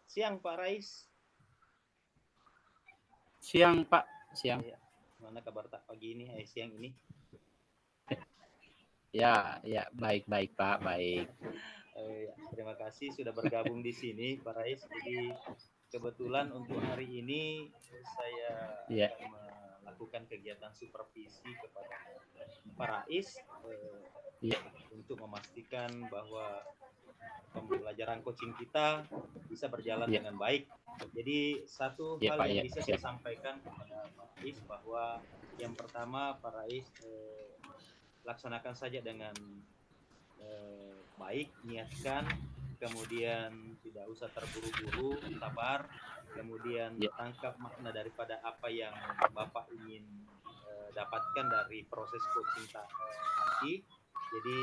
siang Pak Rais. Siang Pak, siang. Ya, mana kabar tak pagi ini, siang ini? Ya, baik Pak, baik. Ya, terima kasih sudah bergabung di sini Pak Rais. Jadi kebetulan untuk hari ini saya akan melakukan kegiatan supervisi kepada Pak Rais untuk memastikan bahwa pembelajaran coaching kita bisa berjalan dengan baik. Jadi satu hal yang bisa saya sampaikan kepada Pak Rais bahwa yang pertama Pak Rais laksanakan saja dengan baik, niatkan, kemudian tidak usah terburu-buru, sabar, kemudian tangkap makna daripada apa yang Bapak ingin dapatkan dari proses coaching nanti. Jadi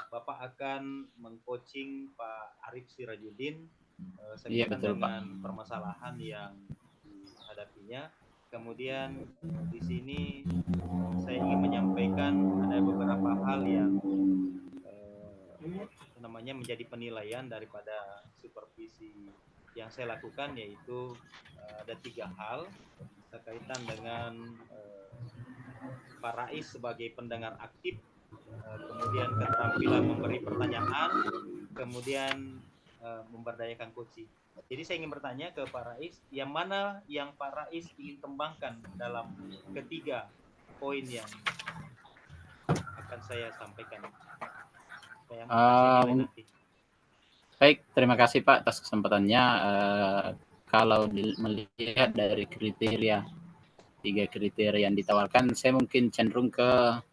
Bapak akan mengcoaching Pak Arif Sirajuddin sekaitan dengan permasalahan yang dihadapinya. Kemudian di sini saya ingin menyampaikan ada beberapa hal yang menjadi penilaian daripada supervisi yang saya lakukan, yaitu ada 3 hal berkaitan dengan Pak Rais sebagai pendengar aktif, kemudian keterampilan memberi pertanyaan, kemudian memberdayakan coaching. Jadi saya ingin bertanya ke Pak Rais, yang mana yang Pak Rais ingin kembangkan dalam ketiga poin yang akan saya sampaikan? Baik, terima kasih Pak atas kesempatannya. Kalau melihat dari kriteria 3 kriteria yang ditawarkan, saya mungkin cenderung ke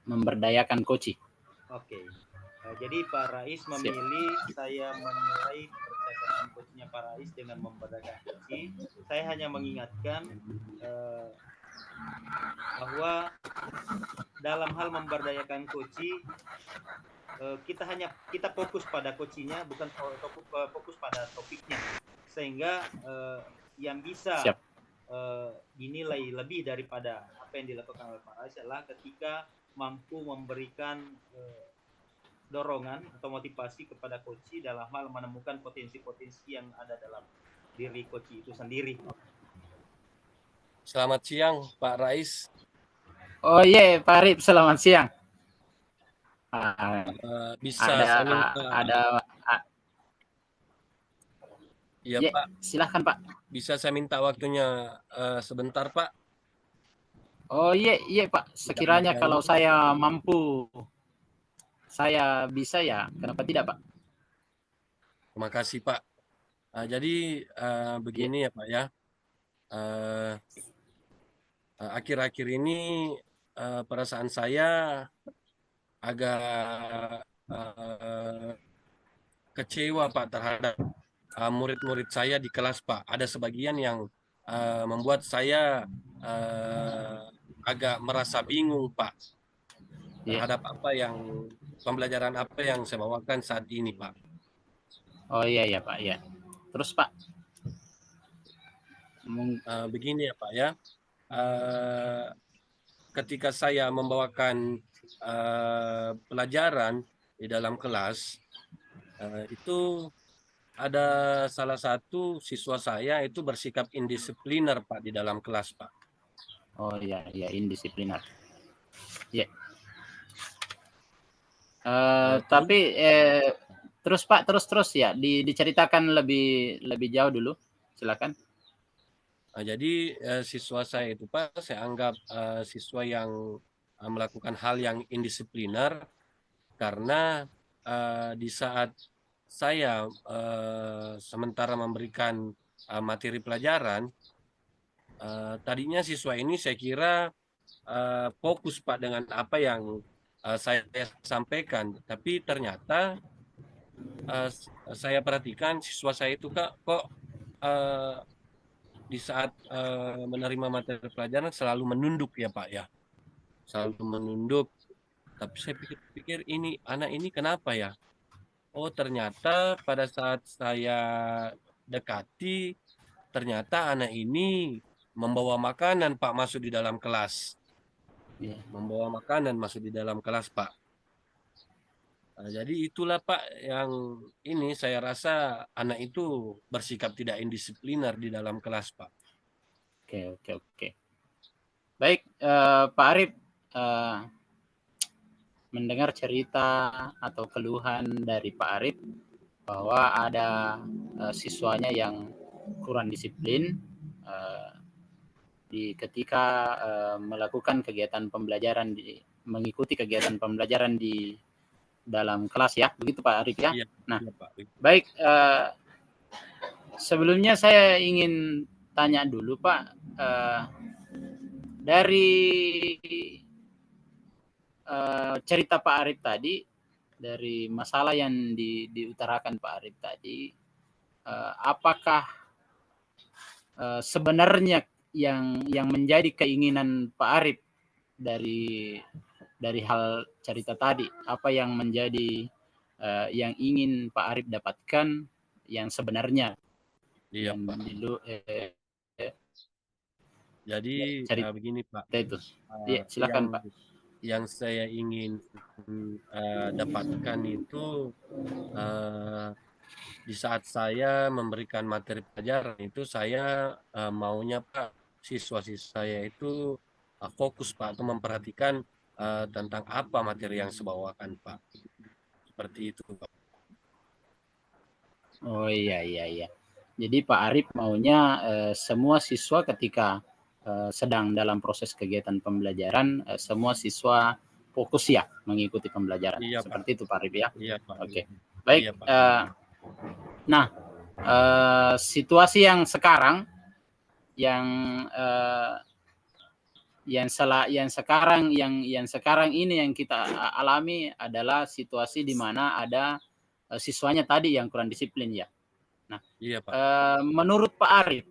memberdayakan coaching. Oke. Jadi Pak Rais memilih saya menilai percakapan coachnya Pak Rais dengan memberdayakan coaching. Saya hanya mengingatkan bahwa dalam hal memberdayakan coaching kita fokus pada coachingnya, bukan fokus pada topiknya, sehingga yang bisa dinilai lebih daripada apa yang dilakukan oleh Pak Rais adalah ketika mampu memberikan dorongan atau motivasi kepada coach dalam hal menemukan potensi-potensi yang ada dalam diri coach itu sendiri. Selamat siang Pak Rais. Oh iya, Pak Arif, selamat siang. Bisa saya minta ya Pak, silahkan Pak. Bisa saya minta waktunya sebentar Pak? Oh iya Pak, sekiranya kalau saya mampu, saya bisa ya, kenapa tidak Pak? Terima kasih Pak. Jadi begini ya Pak ya, akhir-akhir ini perasaan saya agak kecewa Pak terhadap murid-murid saya di kelas Pak. Ada sebagian yang membuat saya agak merasa bingung Pak terhadap pembelajaran apa yang saya bawakan saat ini Pak. Oh iya Pak ya. Terus Pak? Begini ya Pak ya. Ketika saya membawakan pelajaran di dalam kelas, itu ada salah satu siswa saya itu bersikap indisipliner Pak di dalam kelas Pak. Oh iya indisipliner. Ya. Tapi terus Pak, terus ya diceritakan lebih jauh dulu, silakan. Jadi siswa saya itu Pak, saya anggap siswa yang melakukan hal yang indisipliner karena di saat saya sementara memberikan materi pelajaran, tadinya siswa ini saya kira fokus Pak dengan apa yang saya sampaikan, tapi ternyata saya perhatikan siswa saya itu kok di saat menerima materi pelajaran selalu menunduk ya Pak ya, selalu menunduk. Tapi saya pikir ini anak ini kenapa ya? Oh ternyata pada saat saya dekati, ternyata anak ini membawa makanan Pak masuk di dalam kelas. Membawa makanan masuk di dalam kelas Pak. Jadi itulah Pak yang ini saya rasa anak itu bersikap tidak indisipliner di dalam kelas Pak. Oke. Baik, Pak Arif, mendengar cerita atau keluhan dari Pak Arif bahwa ada siswanya yang kurang disiplin ketika melakukan kegiatan pembelajaran mengikuti kegiatan pembelajaran di dalam kelas ya, begitu Pak Arif ya. Iya, Nah, iya, Pak. Baik, sebelumnya saya ingin tanya dulu Pak, dari cerita Pak Arif tadi, dari masalah yang diutarakan Pak Arif tadi, apakah sebenarnya yang menjadi keinginan Pak Arif dari hal cerita tadi, apa yang menjadi yang ingin Pak Arif dapatkan yang sebenarnya? Iya yang Pak. Jadi begini Pak, itu. Iya, silakan Pak. Yang saya ingin dapatkan itu di saat saya memberikan materi pelajaran itu saya maunya Pak siswa-siswa saya itu fokus Pak atau memperhatikan tentang apa materi yang saya bawakan Pak. Seperti itu Pak. Oh iya. Jadi Pak Arif maunya semua siswa ketika sedang dalam proses kegiatan pembelajaran, semua siswa fokus ya mengikuti pembelajaran. Iya, Seperti Pak. itu Pak Arif ya. Iya Pak. Oke. Baik. Iya, Pak. Nah, situasi yang sekarang yang sekarang ini yang kita alami adalah situasi di mana ada siswanya tadi yang kurang disiplin ya. Nah, iya, Pak. Menurut Pak Arif,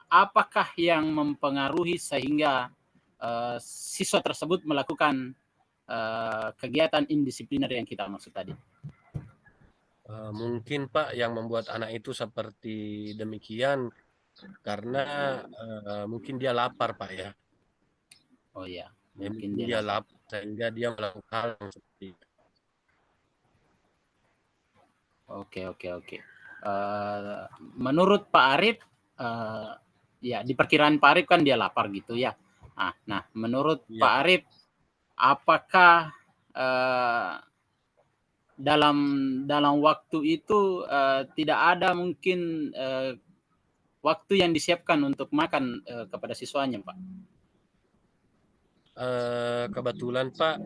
apakah yang mempengaruhi sehingga siswa tersebut melakukan kegiatan indisipliner yang kita maksud tadi? Mungkin Pak yang membuat anak itu seperti demikian karena mungkin dia lapar Pak ya. Oh iya, mungkin dia lapar sehingga dia melakukan hal yang seperti itu. Oke. Menurut Pak Arif, ya di perkiraan Pak Arif kan dia lapar gitu ya. Nah menurut Iya, Pak Arif, apakah dalam waktu itu tidak ada mungkin waktu yang disiapkan untuk makan kepada siswanya, Pak? Kebetulan Pak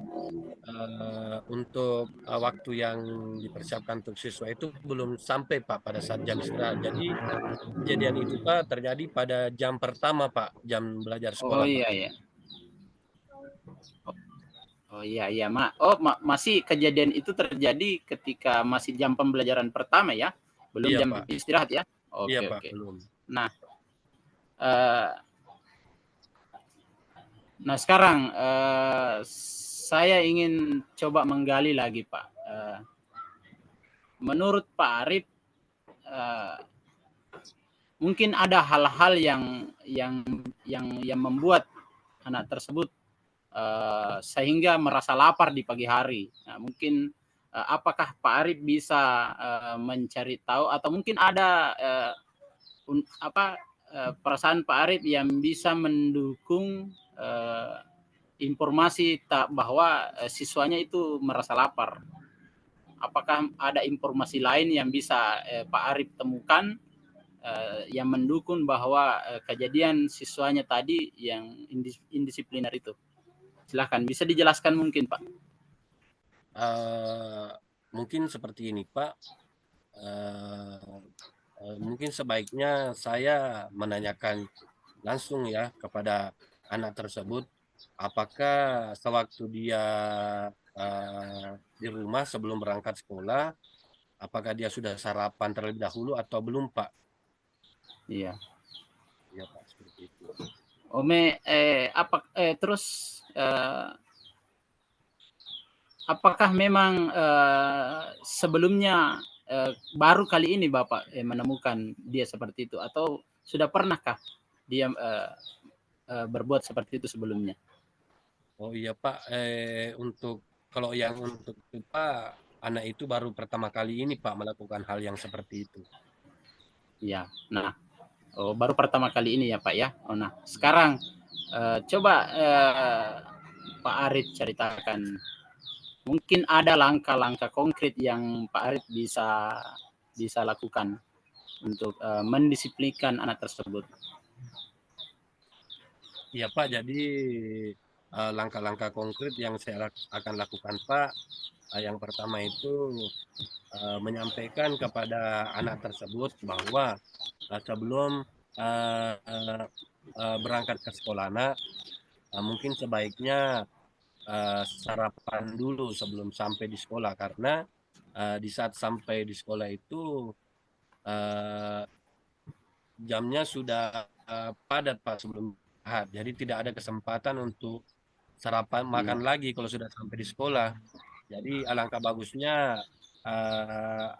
untuk waktu yang dipersiapkan untuk siswa itu belum sampai Pak pada saat jam istirahat. Jadi kejadian itu Pak terjadi pada jam pertama Pak, jam belajar sekolah. Oh iya. Oh iya, masih kejadian itu terjadi ketika masih jam pembelajaran pertama ya, belum iya, jam Pak. istirahat ya. Iya Pak, belum. Nah sekarang saya ingin coba menggali lagi Pak. Menurut Pak Arif, mungkin ada hal-hal yang membuat anak tersebut sehingga merasa lapar di pagi hari. Nah, mungkin apakah Pak Arif bisa mencari tahu atau mungkin ada perasaan Pak Arif yang bisa mendukung informasi bahwa siswanya itu merasa lapar? Apakah ada informasi lain yang bisa Pak Arif temukan yang mendukung bahwa kejadian siswanya tadi yang indisipliner itu? Silahkan, bisa dijelaskan mungkin Pak. Mungkin seperti ini Pak. Mungkin sebaiknya saya menanyakan langsung ya kepada anak tersebut, apakah sewaktu dia di rumah sebelum berangkat sekolah, apakah dia sudah sarapan terlebih dahulu atau belum Pak? Iya. Iya Pak, seperti itu. Terus apakah memang sebelumnya baru kali ini Bapak menemukan dia seperti itu atau sudah pernahkah dia berbuat seperti itu sebelumnya? Oh iya Pak, untuk kalau yang untuk itu Pak, anak itu baru pertama kali ini Pak melakukan hal yang seperti itu. Ya. Nah, baru pertama kali ini ya Pak ya. Oh, nah, sekarang coba Pak Arif ceritakan, mungkin ada langkah-langkah konkret yang Pak Arif bisa bisa lakukan untuk mendisiplinkan anak tersebut. Iya Pak, jadi langkah-langkah konkret yang saya akan lakukan Pak, yang pertama itu menyampaikan kepada anak tersebut bahwa sebelum uh, uh, berangkat ke sekolah anak, mungkin sebaiknya sarapan dulu sebelum sampai di sekolah karena di saat sampai di sekolah itu uh, jamnya sudah padat Pak sebelum istirahat. Jadi tidak ada kesempatan untuk sarapan Iya. makan lagi kalau sudah sampai di sekolah. Jadi alangkah bagusnya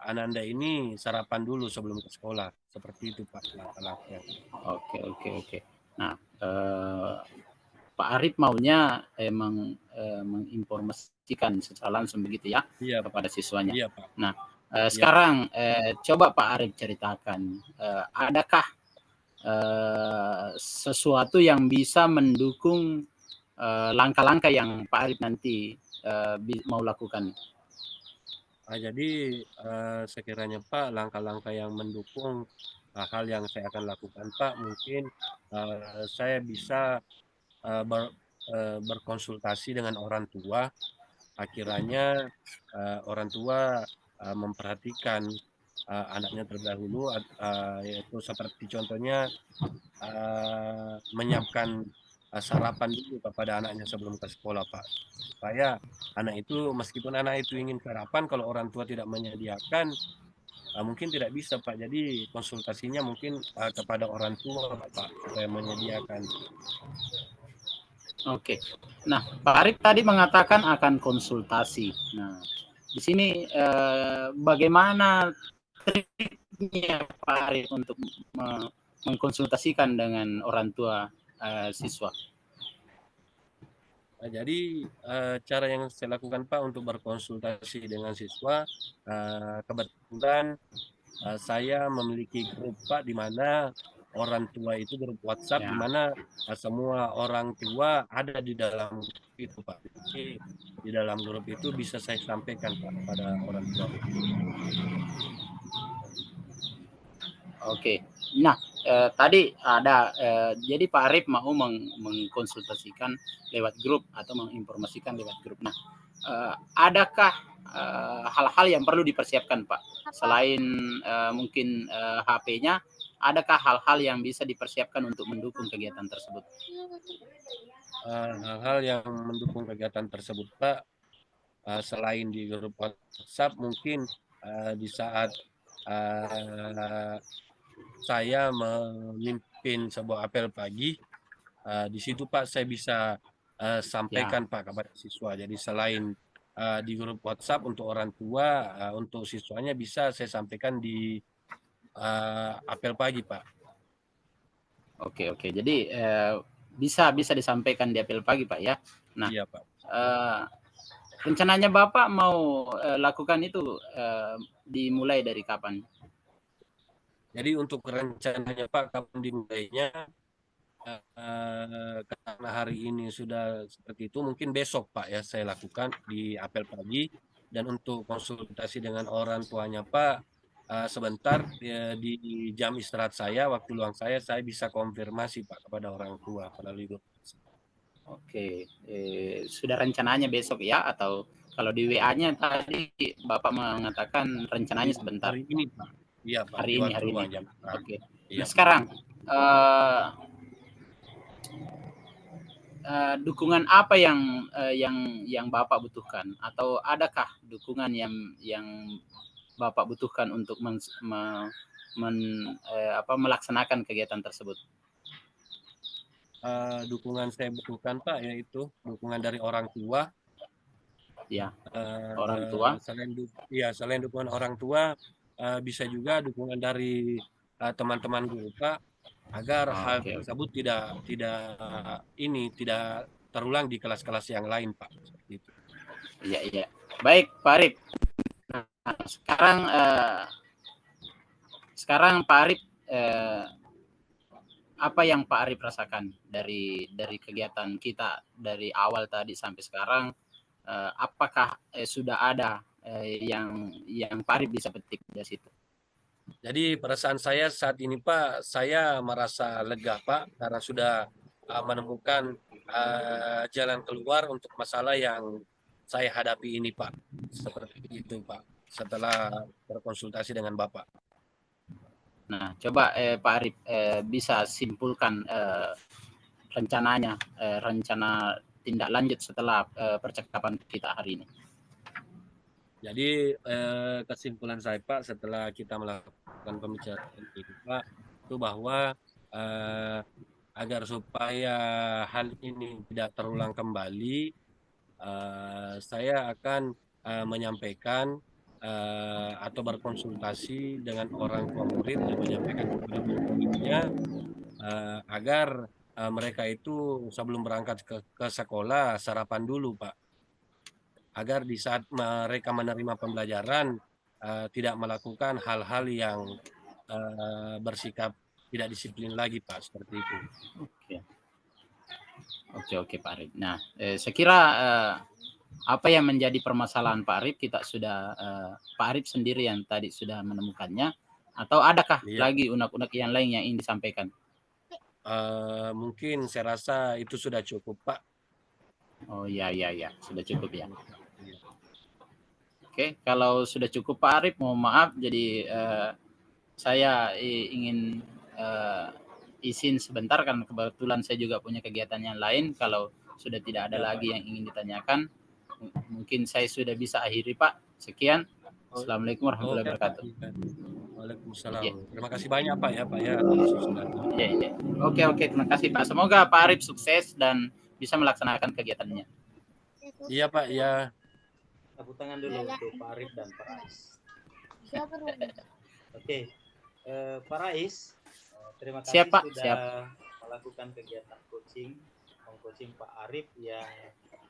Ananda ini sarapan dulu sebelum ke sekolah. Seperti itu Pak langkah-langkahnya. Oke, oke, oke. Nah, Pak Arif maunya emang menginformasikan secara langsung begitu ya Iya Pak. kepada siswanya. Iya Pak. Nah, Iya Pak. sekarang coba Pak Arif ceritakan, adakah sesuatu yang bisa mendukung langkah-langkah yang Pak Arif nanti mau lakukan? Jadi sekiranya Pak langkah-langkah yang mendukung hal yang saya akan lakukan Pak mungkin saya bisa berkonsultasi dengan orang tua. Akhirnya orang tua memperhatikan anaknya terlebih dahulu, yaitu seperti contohnya menyiapkan sarapan dulu kepada anaknya sebelum ke sekolah Pak. Supaya anak itu meskipun anak itu ingin sarapan, kalau orang tua tidak menyediakan mungkin tidak bisa Pak. Jadi konsultasinya mungkin kepada orang tua Pak supaya menyediakan. Oke. Nah, Pak Arif tadi mengatakan akan konsultasi. Nah, di sini bagaimana triknya Pak Arif untuk mengkonsultasikan dengan orang tua siswa? Jadi cara yang saya lakukan Pak untuk berkonsultasi dengan siswa, kebetulan saya memiliki grup Pak di mana orang tua itu grup WhatsApp di Ya. mana semua orang tua ada di dalam grup itu Pak. Jadi di dalam grup itu bisa saya sampaikan Pak pada orang tua. Oke. Nah, tadi ada jadi Pak Arif mau mengkonsultasikan lewat grup atau menginformasikan lewat grup. Nah, adakah hal-hal yang perlu dipersiapkan Pak selain mungkin HP-nya? Adakah hal-hal yang bisa dipersiapkan untuk mendukung kegiatan tersebut? Hal-hal yang mendukung kegiatan tersebut Pak, selain di grup WhatsApp mungkin di saat saya memimpin sebuah apel pagi, di situ Pak saya bisa Ya. sampaikan Pak kepada siswa. Jadi selain di grup WhatsApp untuk orang tua, untuk siswanya bisa saya sampaikan di apel pagi Pak. Oke, oke. Jadi bisa bisa disampaikan di apel pagi Pak ya. Nah, Iya Pak. rencananya Bapak mau lakukan itu dimulai dari kapan? Jadi untuk rencananya Pak kapan dimulainya, karena hari ini sudah seperti itu, mungkin besok Pak ya saya lakukan di apel pagi. Dan untuk konsultasi dengan orang tuanya Pak, sebentar di jam istirahat saya, waktu luang saya bisa konfirmasi Pak kepada orang tua melalui grup. Oke, sudah rencananya besok ya, atau kalau di WA-nya tadi Bapak mengatakan rencananya sebentar. Hari ini Pak. Iya Pak, di waktu Hari ini. luang jam istirahat. Oke. Iya Nah, Pak. sekarang dukungan apa yang Bapak butuhkan, atau adakah dukungan yang Bapak butuhkan untuk melaksanakan kegiatan tersebut? Dukungan saya butuhkan Pak yaitu dukungan dari orang tua. Ya, orang tua. Selain dukungan orang tua, bisa juga dukungan dari teman-teman guru Pak agar hal Oke, tersebut tidak terulang di kelas-kelas yang lain, Pak. Seperti itu. Iya, iya. Baik, Pak Arif. Nah, sekarang Pak Arif, apa yang Pak Arif rasakan dari kegiatan kita dari awal tadi sampai sekarang? Apakah sudah ada yang Pak Arif bisa petik dari situ? Jadi perasaan saya saat ini, Pak, saya merasa lega, Pak, karena sudah menemukan jalan keluar untuk masalah yang saya hadapi ini, Pak. Seperti itu, Pak, setelah berkonsultasi dengan Bapak. Nah, coba Pak Arif bisa simpulkan rencananya, rencana tindak lanjut setelah percakapan kita hari ini. Jadi kesimpulan saya, Pak, setelah kita melakukan pembicaraan ini, Pak, itu bahwa agar supaya hal ini tidak terulang kembali, saya akan menyampaikan atau berkonsultasi dengan orang tua murid dan menyampaikan kepada murid-muridnya agar mereka itu sebelum berangkat ke sekolah sarapan dulu, Pak, agar di saat mereka menerima pembelajaran tidak melakukan hal-hal yang bersikap tidak disiplin lagi, Pak, seperti itu. Oke, Pak Arif. Nah, saya kira apa yang menjadi permasalahan Pak Arif kita sudah Pak Arif sendiri yang tadi sudah menemukannya, atau adakah lagi unek-unek yang lain yang ingin disampaikan? Mungkin saya rasa itu sudah cukup, Pak. Oh iya, sudah cukup ya. Oke, kalau sudah cukup Pak Arif, mohon maaf, jadi saya ingin izin sebentar karena kebetulan saya juga punya kegiatan yang lain. Kalau sudah tidak ada lagi yang ingin ditanyakan, mungkin saya sudah bisa akhiri, Pak. Sekian. Assalamualaikum warahmatullahi wabarakatuh. Waalaikumsalam. Terima kasih banyak, Pak, ya. Iya. Oke, terima kasih, Pak. Semoga Pak Arif sukses dan bisa melaksanakan kegiatannya. Iya, Pak, ya. Tepuk tangan dulu untuk Pak Arif dan Pak Rais. Oke, Pak Rais, terima kasih sudah melakukan kegiatan coaching Pak Arif yang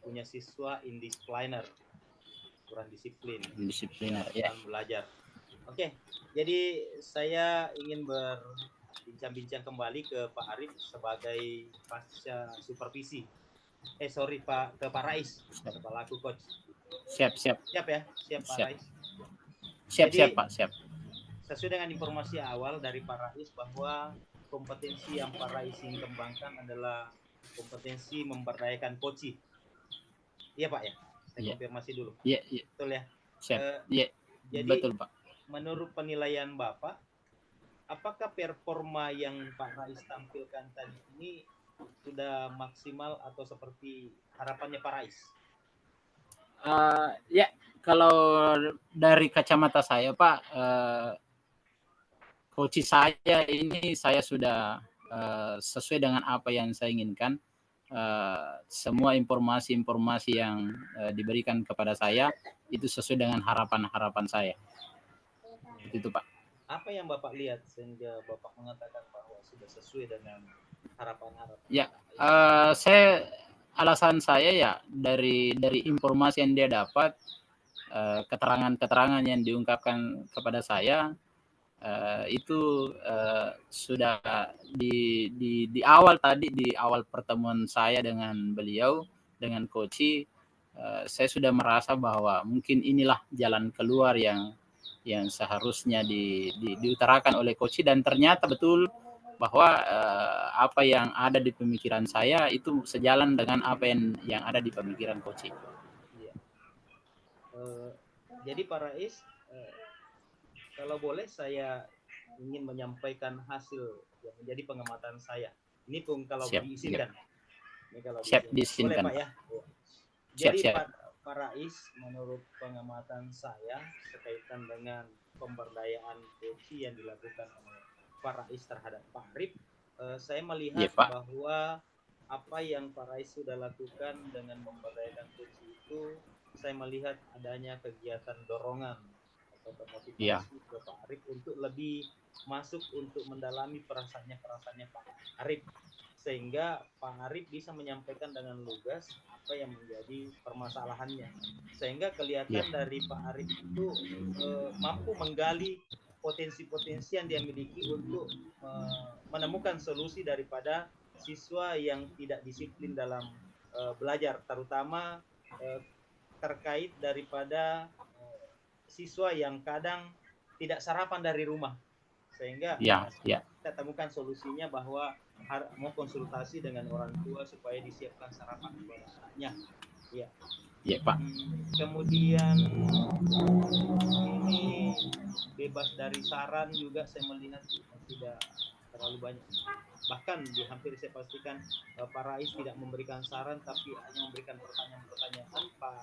punya siswa indiscipliner, kurang disiplin dalam belajar. Oke, jadi saya ingin berbincang-bincang kembali ke Pak Arif sebagai pasca supervisi. Ke Pak Rais, selaku coach. Siap ya, Pak Rais. Siap, Pak. Sesuai dengan informasi awal dari Pak Rais bahwa kompetensi yang Pak Rais ingin kembangkan adalah kompetensi memberdayakan coach. Iya, Pak, ya? Saya konfirmasi dulu. Iya. Betul ya? Siap. Jadi, betul, Pak. Menurut penilaian Bapak, apakah performa yang Pak Rais tampilkan tadi ini sudah maksimal atau seperti harapannya Pak Rais? Kalau dari kacamata saya, Pak, coach saya ini saya sudah sesuai dengan apa yang saya inginkan. Semua informasi yang diberikan kepada saya itu sesuai dengan harapan saya. Itu, Pak. Apa yang Bapak lihat sehingga Bapak mengatakan bahwa sudah sesuai dengan harapan-harapan? Ya, alasan saya ya dari informasi yang dia dapat, keterangan yang diungkapkan kepada saya, itu sudah di awal tadi, di awal pertemuan saya dengan beliau, dengan coach, saya sudah merasa bahwa mungkin inilah jalan keluar yang seharusnya diutarakan oleh coach, dan ternyata betul bahwa apa yang ada di pemikiran saya itu sejalan dengan apa yang ada di pemikiran coach. Iya. Jadi Pak Rais, kalau boleh saya ingin menyampaikan hasil yang menjadi pengamatan saya. Ini pun kalau diizinkan. Ini kalau diizinkan. Boleh, Pak, ya? Jadi Pak Rais, menurut pengamatan saya berkaitan dengan pemberdayaan coach yang dilakukan oleh Pak Rais terhadap Pak Arif, saya melihat bahwa apa yang Pak Rais sudah lakukan dengan memberdayakan coach itu, saya melihat adanya kegiatan dorongan atau motivasi ke Pak Arif untuk lebih masuk untuk mendalami perasaannya Pak Arif, sehingga Pak Arif bisa menyampaikan dengan lugas apa yang menjadi permasalahannya, sehingga kelihatan dari Pak Arif itu mampu menggali potensi-potensi yang dia miliki untuk menemukan solusi daripada siswa yang tidak disiplin dalam belajar, terutama terkait daripada siswa yang kadang tidak sarapan dari rumah, sehingga kita temukan solusinya bahwa mau konsultasi dengan orang tua supaya disiapkan sarapan buat anaknya. Ya. Ya, Pak. Kemudian ini bebas dari saran juga saya melihat tidak terlalu banyak. Bahkan hampir saya pastikan Pak Rais tidak memberikan saran, tapi hanya memberikan pertanyaan-pertanyaan. Pak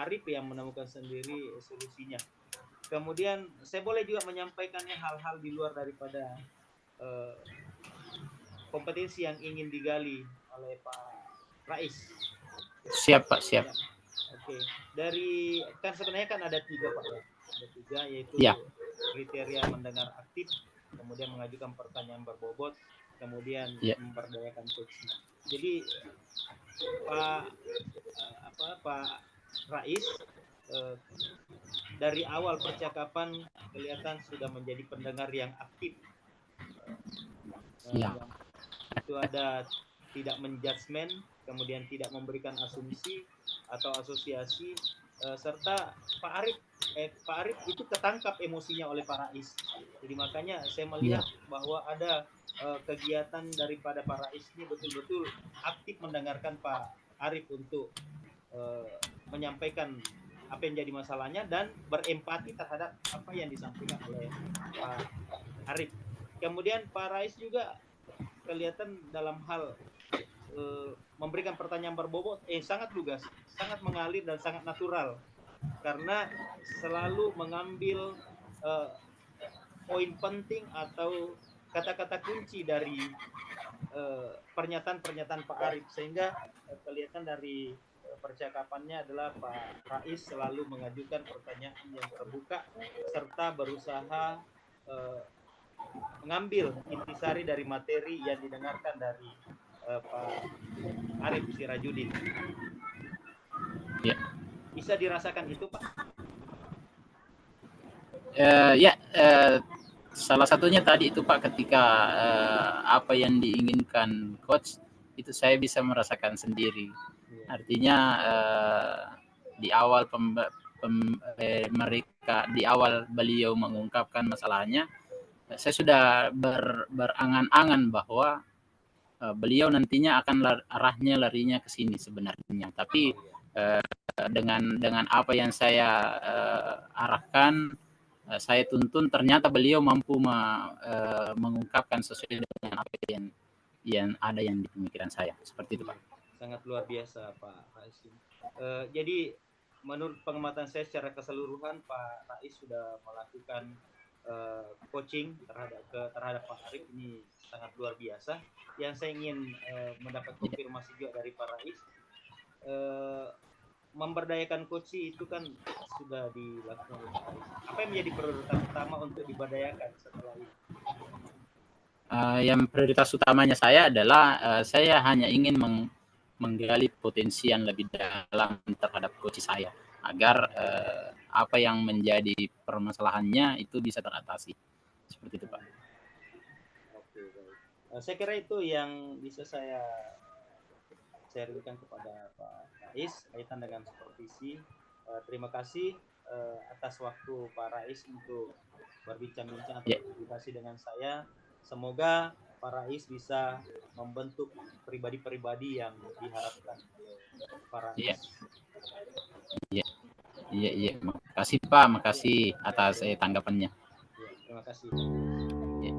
Arif yang menemukan sendiri solusinya. Kemudian saya boleh juga menyampaikannya hal-hal di luar daripada kompetensi yang ingin digali oleh Pak Rais. Siap, Pak, siap. Ya. Oke. Dari kan sebenarnya kan ada 3, Pak, ya. Ada 3, yaitu kriteria mendengar aktif, kemudian mengajukan pertanyaan berbobot, kemudian memberdayakan coaching. Jadi Pak Rais dari awal percakapan kelihatan sudah menjadi pendengar yang aktif. Itu ada tidak menjudgment, kemudian tidak memberikan asumsi atau asosiasi, serta Pak Arif itu ketangkap emosinya oleh Pak Rais. Jadi makanya saya melihat bahwa ada kegiatan daripada Pak Rais ini betul-betul aktif mendengarkan Pak Arif untuk menyampaikan apa yang jadi masalahnya dan berempati terhadap apa yang disampaikan oleh Pak Arif. Kemudian Pak Rais juga kelihatan dalam hal memberikan pertanyaan berbobot sangat lugas, sangat mengalir dan sangat natural, karena selalu mengambil poin penting atau kata-kata kunci dari pernyataan-pernyataan Pak Arif, sehingga kelihatan dari percakapannya adalah Pak Rais selalu mengajukan pertanyaan yang terbuka serta berusaha mengambil intisari dari materi yang didengarkan dari Pak Arif Sirajudin. Ya. Bisa dirasakan itu, Pak? Salah satunya tadi itu, Pak, ketika apa yang diinginkan coach itu saya bisa merasakan sendiri. Artinya di awal mereka di awal beliau mengungkapkan masalahnya, saya sudah berangan-angan bahwa beliau nantinya akan larinya ke sini sebenarnya. Tapi dengan apa yang saya arahkan, saya tuntun, ternyata beliau mampu mengungkapkan sesuai dengan apa yang ada yang di pemikiran saya. Seperti itu, Pak. Sangat luar biasa, Pak Rais. Jadi menurut pengamatan saya secara keseluruhan, Pak Rais sudah melakukan coaching terhadap Pak Arif ini sangat luar biasa. Yang saya ingin mendapat konfirmasi juga dari Pak Rais, memberdayakan coaching itu kan sudah dilakukan oleh Pak Rais. Apa yang menjadi prioritas utama untuk diberdayakan setelah ini? Yang prioritas utamanya saya adalah saya hanya ingin menggali potensi yang lebih dalam terhadap coach saya, agar apa yang menjadi permasalahannya itu bisa teratasi. Seperti itu, Pak. Oke, baik. Saya kira itu yang bisa saya berikan kepada Pak Rais kaitan dengan supervisi. Terima kasih atas waktu Pak Rais untuk berbincang-bincang atau berdiskusi dengan saya. Semoga Pak Rais bisa membentuk pribadi-pribadi yang diharapkan oleh Pak Rais. Iya. Makasih, Pak. Makasih atas tanggapannya. Terima kasih. Ya.